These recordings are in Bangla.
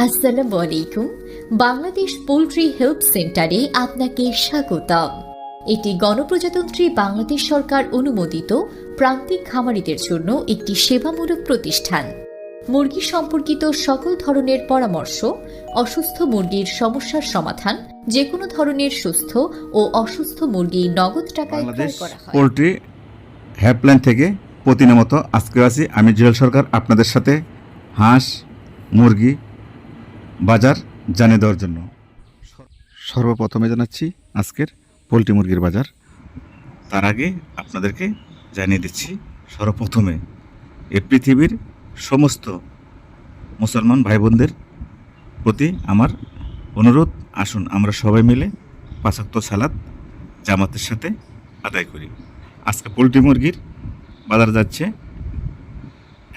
আসসালামু আলাইকুম। বাংলাদেশ পোল্ট্রি হেল্প সেন্টারে আপনাকে স্বাগতম। এটি গণপ্রজাতন্ত্রী বাংলাদেশ সরকার অনুমোদিত প্রান্তিক খামারিদের জন্য একটি সেবামূলক প্রতিষ্ঠান। মুরগি সম্পর্কিত সকল ধরনের পরামর্শ, অসুস্থ মুরগির সমস্যার সমাধান, যে কোনো ধরনের সুস্থ ও অসুস্থ মুরগি নগদ টাকায় ক্রয় করা হয়। পোল্ট্রি হেল্পলাইন থেকে প্রতিনিয়ত আজকে আছি আমি জুয়েল সরকার আপনাদের সাথে হাঁস মুরগি বাজার জানিয়ে দেওয়ার জন্য। সর্বপ্রথমে জানাচ্ছি আজকের পোলট্রি মুরগির বাজার। তার আগে আপনাদেরকে জানিয়ে দিচ্ছি সর্বপ্রথমে এই পৃথিবীর সমস্ত মুসলমান ভাই বোনদের প্রতি আমার অনুরোধ, আসুন আমরা সবাই মিলে 5 ওয়াক্ত সালাত জামাতের সাথে আদায় করি। আজকে পোলট্রি মুরগির বাজার যাচ্ছে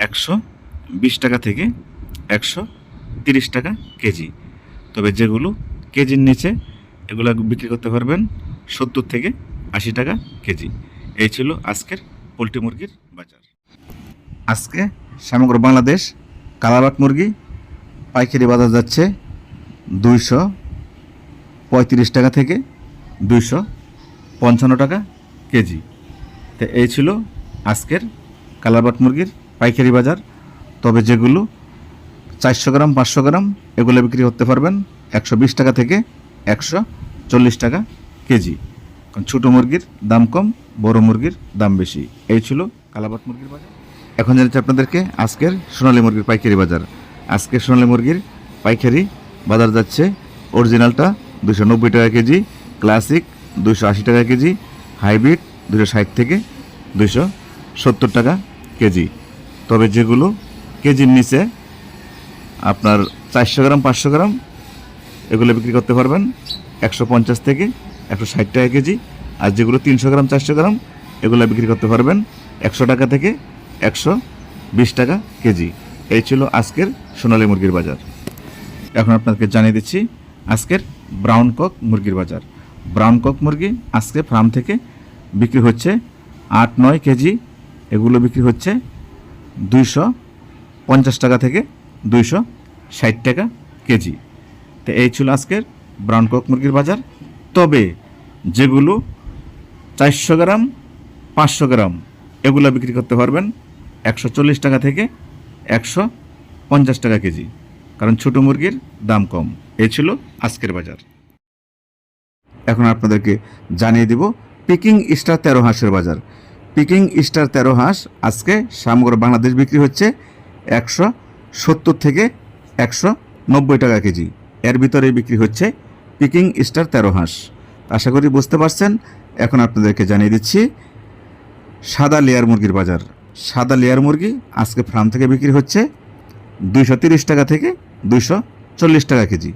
120 টাকা থেকে 130 টাকা কেজি। তবে যেগুলো কেজির নিচে এগুলো বিক্রি করতে পারবেন 70 থেকে 80 টাকা কেজি। এই ছিল আজকের পোলট্রি মুরগির বাজার। আজকে সমগ্র বাংলাদেশ কালারবাট মুরগি পাইকারি বাজার যাচ্ছে 235 টাকা থেকে 255 টাকা কেজি। তো এই ছিল আজকের কালারবাট মুরগির পাইকারি বাজার। তবে যেগুলো 400 গ্রাম 500 গ্রাম এগুলো বিক্রি করতে পারবেন 120 টাকা থেকে 140 টাকা কেজি। কারণ ছোটো মুরগির দাম কম, বড় মুরগির দাম বেশি। এই ছিল কালারবাট মুরগির বাজার। এখন জানাচ্ছি আপনাদেরকে আজকের সোনালী মুরগির পাইকারি বাজার। আজকের সোনালী মুরগির পাইকারি বাজার যাচ্ছে অরিজিনালটা 290 টাকা কেজি, ক্লাসিক 280 টাকা কেজি, হাইব্রিড 260 থেকে 270 টাকা কেজি। তবে যেগুলো কেজির নিচে আপনার 400 গ্রাম 500 গ্রাম এগুলো বিক্রি করতে পারবেন 150 থেকে 160 টাকা কেজি। আর যেগুলো 300 গ্রাম 400 গ্রাম এগুলো বিক্রি করতে পারবেন 100 টাকা থেকে 120 টাকা কেজি। এই ছিল আজকের সোনালী মুরগির বাজার। এখন আপনাকে জানিয়ে দিচ্ছি আজকের ব্রাউন কক মুরগির বাজার। ব্রাউন কক মুরগি আজকে ফার্ম থেকে বিক্রি হচ্ছে 8-9 কেজি। এগুলো বিক্রি হচ্ছে 250 টাকা থেকে 260 টাকা কেজি। তো এই ছিল আজকের ব্রাউন কক মুরগির বাজার। তবে যেগুলো 400 গ্রাম 500 গ্রাম এগুলো বিক্রি করতে পারবেন 140 টাকা থেকে 150 টাকা কেজি, কারণ ছোটো মুরগির দাম কম। এই ছিল আজকের বাজার। এখন আপনাদেরকে জানিয়ে দিব পিকিং স্টার 13 হাঁসের বাজার। পিকিং স্টার 13 হাঁস আজকে সমগ্র বাংলাদেশ বিক্রি হচ্ছে 170 থেকে 190 টাকা কেজি। এর ভিতরে বিক্রি হচ্ছে পিকিং স্টার 13 হাঁস। আশা করি বুঝতে পারছেন। এখন আপনাদেরকে জানিয়ে দিচ্ছি সাদা লেয়ার মুরগির বাজার। সাদা লেয়ার মুরগি আজকে ফার্ম থেকে বিক্রি হচ্ছে 230 টাকা থেকে 240 টাকা কেজি।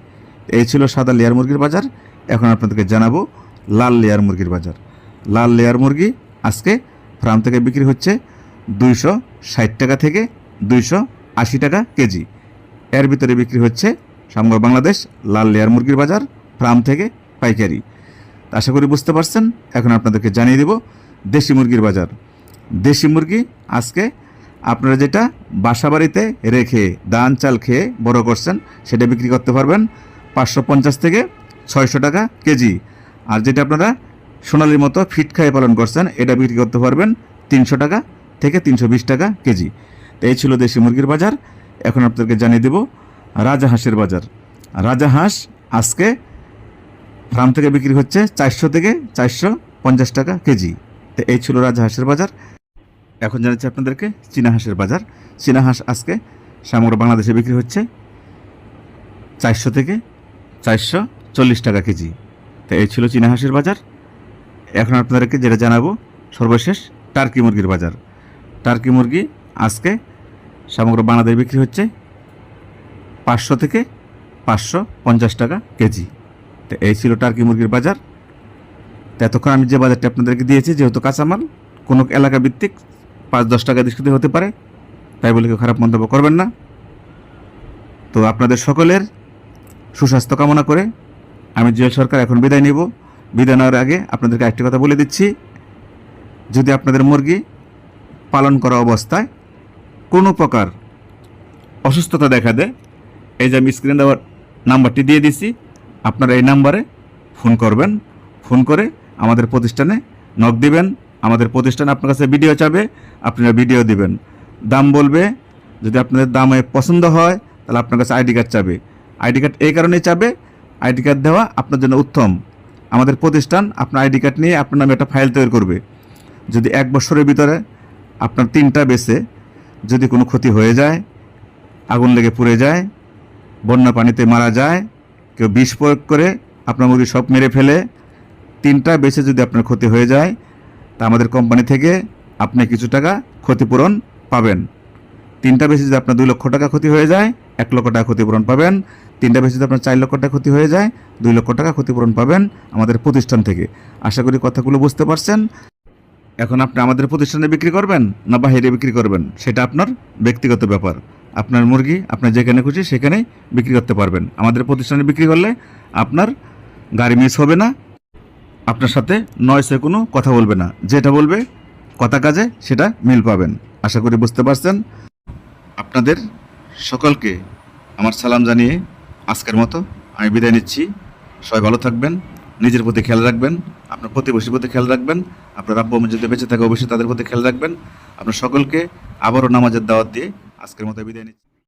এই ছিল সাদা লেয়ার মুরগির বাজার। এখন আপনাদেরকে জানাবো লাল লেয়ার মুরগির বাজার। লাল লেয়ার মুরগি আজকে ফার্ম থেকে বিক্রি হচ্ছে 260 টাকা থেকে 280 টাকা কেজি। এর ভিতরে বিক্রি হচ্ছে সমগ্র বাংলাদেশ লাল লেয়ার মুরগির বাজার ফার্ম থেকে পাইকারি। আশা করি বুঝতে পারছেন। এখন আপনাদেরকে জানিয়ে দেব দেশি মুরগির বাজার। দেশি মুরগি আজকে আপনারা যেটা বাসা বাড়িতে রেখে ধান চাল খেয়ে বড় করছেন সেটা বিক্রি করতে পারবেন 550 থেকে 600 টাকা কেজি। আর যেটা আপনারা সোনালির মতো ফিট খাইয়ে পালন করছেন এটা বিক্রি করতে পারবেন 300 টাকা থেকে 320 টাকা কেজি। এই ছিল দেশি মুরগির বাজার। এখন আপনাদেরকে জানিয়ে দেব রাজা হাঁসের বাজার। রাজা হাঁস আজকে ফার্ম থেকে বিক্রি হচ্ছে 400 থেকে 450 টাকা কেজি। তো এই ছিল রাজা হাঁসের বাজার। এখন জানাচ্ছি আপনাদেরকে চীনা হাঁসের বাজার। চীনা হাঁস আজকে সমগ্র বাংলাদেশে বিক্রি হচ্ছে 400 থেকে 440 টাকা কেজি। তো এই ছিল চীনা হাঁসের বাজার। এখন আপনাদেরকে যেটা জানাবো সর্বশেষ টার্কি মুরগির বাজার। টার্কি মুরগি আজকে সমগ্র বাংলাদেশে বিক্রি হচ্ছে 500 থেকে 550 টাকা কেজি। তো এই ছিল টার্কি মুরগির বাজার। তো এতক্ষণ আমি যে বাজারটা আপনাদেরকে দিয়েছি, যেহেতু কাঁচামাল কোনো এলাকা ভিত্তিক 5-10 টাকা ডিসকাউন্ট হতে পারে, তাই বলে কেউ খারাপ মন্তব্য করবেন না। তো আপনাদের সকলের সুস্বাস্থ্য কামনা করে আমি জুয়েল সরকার এখন বিদায় নিব। বিদায় নেওয়ার আগে আপনাদেরকে একটি কথা বলে দিচ্ছি, যদি আপনাদের মুরগি পালন করা অবস্থায় কোনো প্রকার অসুস্থতা দেখা দেয় এই যে আমি স্ক্রিনে দেওয়ার নাম্বারটি দিয়ে দিছি, আপনারা এই নাম্বারে ফোন করবেন। ফোন করে আমাদের প্রতিষ্ঠানে নক দিবেন। আমাদের প্রতিষ্ঠান আপনার কাছে ভিডিও চাবে, আপনারা ভিডিও দিবেন। দাম বলবে, যদি আপনাদের দামে পছন্দ হয় তাহলে আপনার কাছে আইডি কার্ড চাবে। আইডি কার্ড এই কারণেই চাবে, আইডি কার্ড দেওয়া আপনার জন্য উত্তম। আমাদের প্রতিষ্ঠান আপনার আইডি কার্ড নিয়ে আপনার নামে একটা ফাইল তৈরি করবে। যদি 1 বছরের ভিতরে আপনার 3টা বেচে যদি কোনো ক্ষতি হয়ে যায়, আগুন লেগে পুড়ে যায়, বন্যা পানিতে মারা যায়, কেউ বিষ প্রয়োগ করে আপনার মুরগি সব মেরে ফেলে, 3টা বেচে যদি আপনার ক্ষতি হয়ে যায়, তা আমাদের কোম্পানি থেকে আপনি কিছু টাকা ক্ষতিপূরণ পাবেন। 3টা বেচে যদি আপনার 2 লক্ষ টাকা ক্ষতি হয়ে যায়, 1 লক্ষ টাকা ক্ষতিপূরণ পাবেন। 3টা বেচে যদি আপনার 4 লক্ষ টাকা ক্ষতি হয়ে যায়, 2 লক্ষ টাকা ক্ষতিপূরণ পাবেন আমাদের প্রতিষ্ঠান থেকে। আশা করি কথাগুলো বুঝতে পারছেন। এখন আপনি আমাদের প্রতিষ্ঠানে বিক্রি করবেন না বাইরে বিক্রি করবেন, সেটা আপনার ব্যক্তিগত ব্যাপার। আপনার মুরগি আপনার যেখানে খুশি সেখানেই বিক্রি করতে পারবেন। আমাদের প্রতিষ্ঠানে বিক্রি করলে আপনার গাড়ি মিস হবে না, আপনার সাথে নয়সে কোনো কথা বলবে না। যেটা বলবে কথা কাজে সেটা মিল পাবেন। আশা করি বুঝতে পারছেন। আপনাদের সকলকে আমার সালাম জানিয়ে আজকের মতো আমি বিদায় নিচ্ছি। সবাই ভালো থাকবেন, নিজের প্রতি খেয়াল রাখবেন, আপনার প্রতিবেশীর প্রতি খেয়াল রাখবেন, আপনার আব্বু আম্মু যদি বেঁচে থাকে অবশ্যই তাদের প্রতি খেয়াল রাখবেন। আপনার সকলকে আবারও নামাজের দাওয়াত দিয়ে আজকের মতো বিদায় নিচ্ছি।